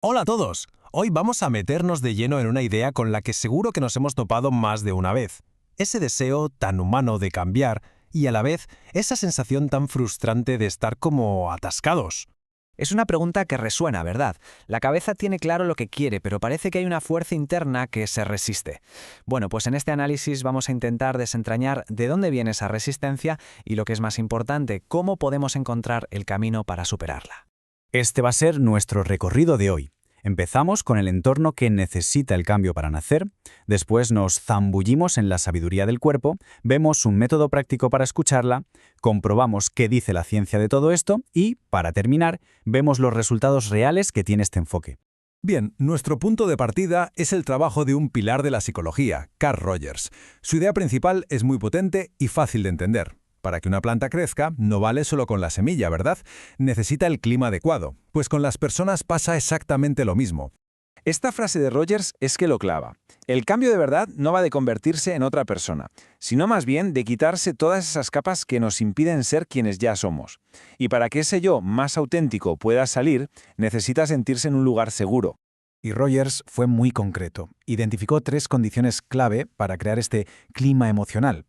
Hola a todos. Hoy vamos a meternos de lleno en una idea con la que seguro que nos hemos topado más de una vez. Ese deseo tan humano de cambiar y a la vez esa sensación tan frustrante de estar como atascados. Es una pregunta que resuena, ¿verdad? La cabeza tiene claro lo que quiere, pero parece que hay una fuerza interna que se resiste. Bueno, pues en este análisis vamos a intentar desentrañar de dónde viene esa resistencia y, lo que es más importante, cómo podemos encontrar el camino para superarla. Este va a ser nuestro recorrido de hoy. Empezamos con el entorno que necesita el cambio para nacer, después nos zambullimos en la sabiduría del cuerpo, vemos un método práctico para escucharla, comprobamos qué dice la ciencia de todo esto y, para terminar, vemos los resultados reales que tiene este enfoque. Bien, nuestro punto de partida es el trabajo de un pilar de la psicología, Carl Rogers. Su idea principal es muy potente y fácil de entender. Para que una planta crezca, no vale solo con la semilla, ¿verdad? Necesita el clima adecuado, pues con las personas pasa exactamente lo mismo. Esta frase de Rogers es que lo clava. El cambio de verdad no va de convertirse en otra persona, sino más bien de quitarse todas esas capas que nos impiden ser quienes ya somos. Y para que ese yo más auténtico pueda salir, necesita sentirse en un lugar seguro. Y Rogers fue muy concreto. Identificó 3 condiciones clave para crear este clima emocional.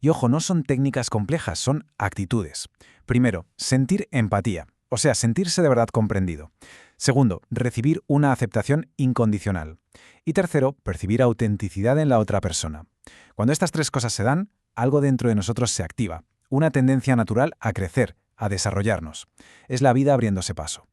Y ojo, no son técnicas complejas, son actitudes. Primero, sentir empatía, o sea, sentirse de verdad comprendido. Segundo, recibir una aceptación incondicional. Y tercero, percibir autenticidad en la otra persona. Cuando estas 3 cosas se dan, algo dentro de nosotros se activa, una tendencia natural a crecer, a desarrollarnos. Es la vida abriéndose paso.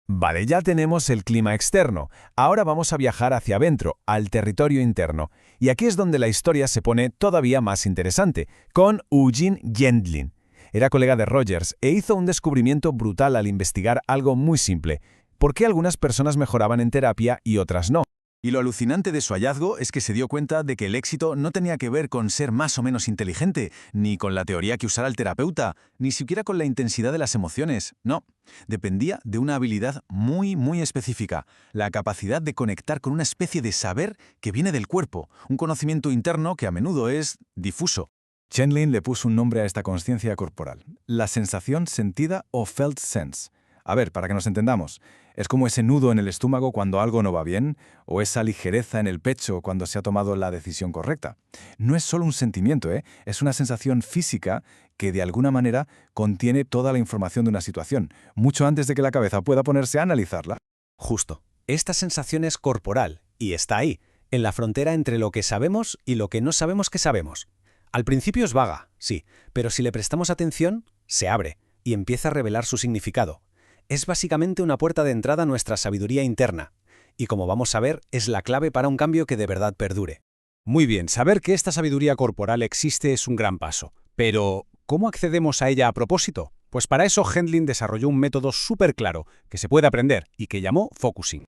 Vale, ya tenemos el clima externo. Ahora vamos a viajar hacia adentro, al territorio interno. Y aquí es donde la historia se pone todavía más interesante, con Eugene Gendlin. Era colega de Rogers e hizo un descubrimiento brutal al investigar algo muy simple: ¿por qué algunas personas mejoraban en terapia y otras no? Y lo alucinante de su hallazgo es que se dio cuenta de que el éxito no tenía que ver con ser más o menos inteligente, ni con la teoría que usara el terapeuta, ni siquiera con la intensidad de las emociones. No, dependía de una habilidad muy específica, la capacidad de conectar con una especie de saber que viene del cuerpo, un conocimiento interno que a menudo es difuso. Gendlin le puso un nombre a esta consciencia corporal: la sensación sentida o felt sense. A ver, para que nos entendamos, es como ese nudo en el estómago cuando algo no va bien, o esa ligereza en el pecho cuando se ha tomado la decisión correcta. No es solo un sentimiento, es una sensación física que de alguna manera contiene toda la información de una situación, mucho antes de que la cabeza pueda ponerse a analizarla. Justo. Esta sensación es corporal y está ahí, en la frontera entre lo que sabemos y lo que no sabemos que sabemos. Al principio es vaga, sí, pero si le prestamos atención, se abre y empieza a revelar su significado. Es básicamente una puerta de entrada a nuestra sabiduría interna, y como vamos a ver, es la clave para un cambio que de verdad perdure. Muy bien, saber que esta sabiduría corporal existe es un gran paso, pero ¿cómo accedemos a ella a propósito? Pues para eso Gendlin desarrolló un método súper claro, que se puede aprender y que llamó focusing.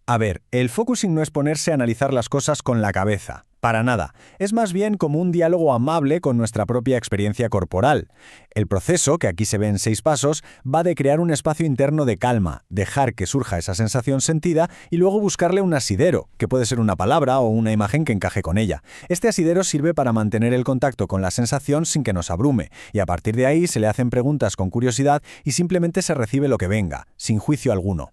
A ver, el focusing no es ponerse a analizar las cosas con la cabeza, para nada. Es más bien como un diálogo amable con nuestra propia experiencia corporal. El proceso, que aquí se ve en 6 pasos, va de crear un espacio interno de calma, dejar que surja esa sensación sentida y luego buscarle un asidero, que puede ser una palabra o una imagen que encaje con ella. Este asidero sirve para mantener el contacto con la sensación sin que nos abrume, y a partir de ahí se le hacen preguntas con curiosidad y simplemente se recibe lo que venga, sin juicio alguno.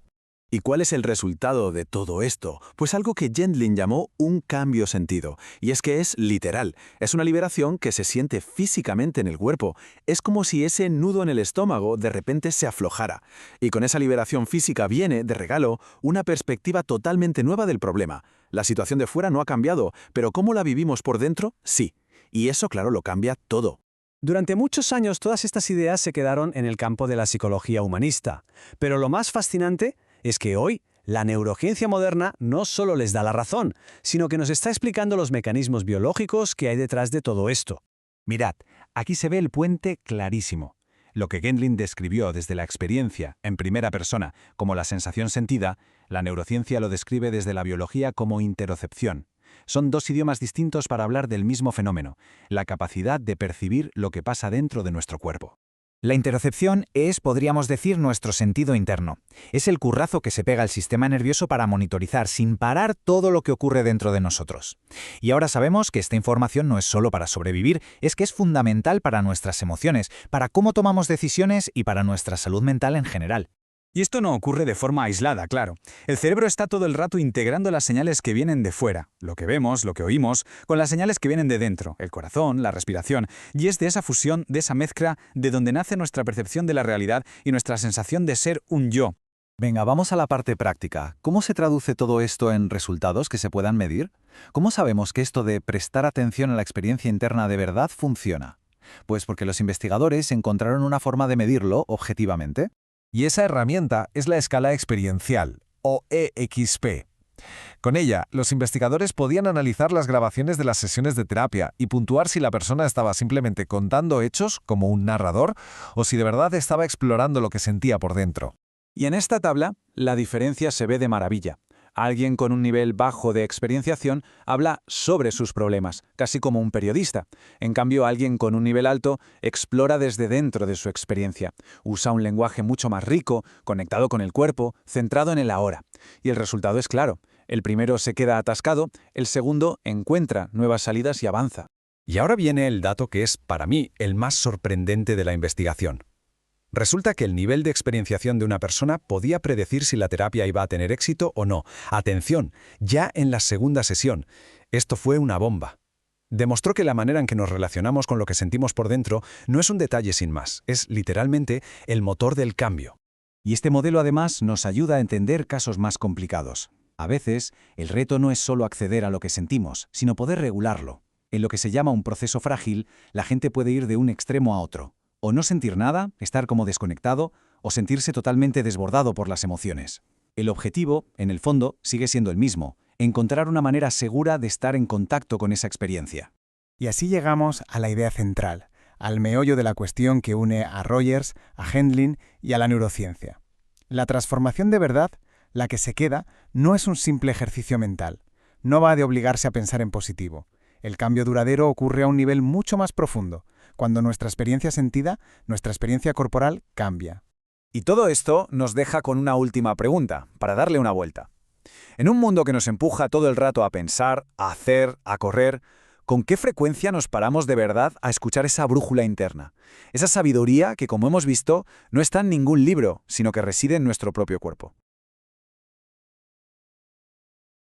¿Y cuál es el resultado de todo esto? Pues algo que Gendlin llamó un cambio sentido. Y es que es literal. Es una liberación que se siente físicamente en el cuerpo. Es como si ese nudo en el estómago de repente se aflojara. Y con esa liberación física viene, de regalo, una perspectiva totalmente nueva del problema. La situación de fuera no ha cambiado, pero ¿cómo la vivimos por dentro? Sí. Y eso, claro, lo cambia todo. Durante muchos años todas estas ideas se quedaron en el campo de la psicología humanista. Pero lo más fascinante es que hoy la neurociencia moderna no solo les da la razón, sino que nos está explicando los mecanismos biológicos que hay detrás de todo esto. Mirad, aquí se ve el puente clarísimo. Lo que Gendlin describió desde la experiencia, en primera persona, como la sensación sentida, la neurociencia lo describe desde la biología como interocepción. Son 2 idiomas distintos para hablar del mismo fenómeno, la capacidad de percibir lo que pasa dentro de nuestro cuerpo. La interocepción es, podríamos decir, nuestro sentido interno. Es el currazo que se pega al sistema nervioso para monitorizar sin parar todo lo que ocurre dentro de nosotros. Y ahora sabemos que esta información no es solo para sobrevivir, es que es fundamental para nuestras emociones, para cómo tomamos decisiones y para nuestra salud mental en general. Y esto no ocurre de forma aislada, claro. El cerebro está todo el rato integrando las señales que vienen de fuera, lo que vemos, lo que oímos, con las señales que vienen de dentro, el corazón, la respiración, y es de esa fusión, de esa mezcla, de donde nace nuestra percepción de la realidad y nuestra sensación de ser un yo. Venga, vamos a la parte práctica. ¿Cómo se traduce todo esto en resultados que se puedan medir? ¿Cómo sabemos que esto de prestar atención a la experiencia interna de verdad funciona? Pues porque los investigadores encontraron una forma de medirlo objetivamente. Y esa herramienta es la escala experiencial, o EXP. Con ella, los investigadores podían analizar las grabaciones de las sesiones de terapia y puntuar si la persona estaba simplemente contando hechos, como un narrador, o si de verdad estaba explorando lo que sentía por dentro. Y en esta tabla, la diferencia se ve de maravilla. Alguien con un nivel bajo de experienciación habla sobre sus problemas, casi como un periodista. En cambio, alguien con un nivel alto explora desde dentro de su experiencia. Usa un lenguaje mucho más rico, conectado con el cuerpo, centrado en el ahora. Y el resultado es claro. El primero se queda atascado, el segundo encuentra nuevas salidas y avanza. Y ahora viene el dato que es, para mí, el más sorprendente de la investigación. Resulta que el nivel de experienciación de una persona podía predecir si la terapia iba a tener éxito o no. Atención, ya en la segunda sesión. Esto fue una bomba. Demostró que la manera en que nos relacionamos con lo que sentimos por dentro no es un detalle sin más, es literalmente el motor del cambio. Y este modelo además nos ayuda a entender casos más complicados. A veces, el reto no es solo acceder a lo que sentimos, sino poder regularlo. En lo que se llama un proceso frágil, la gente puede ir de un extremo a otro. O no sentir nada, estar como desconectado, o sentirse totalmente desbordado por las emociones. El objetivo, en el fondo, sigue siendo el mismo: encontrar una manera segura de estar en contacto con esa experiencia. Y así llegamos a la idea central, al meollo de la cuestión que une a Rogers, a Gendlin y a la neurociencia. La transformación de verdad, la que se queda, no es un simple ejercicio mental. No va de obligarse a pensar en positivo. El cambio duradero ocurre a un nivel mucho más profundo, cuando nuestra experiencia sentida, nuestra experiencia corporal cambia. Y todo esto nos deja con una última pregunta, para darle una vuelta. En un mundo que nos empuja todo el rato a pensar, a hacer, a correr, ¿con qué frecuencia nos paramos de verdad a escuchar esa brújula interna? Esa sabiduría que, como hemos visto, no está en ningún libro, sino que reside en nuestro propio cuerpo.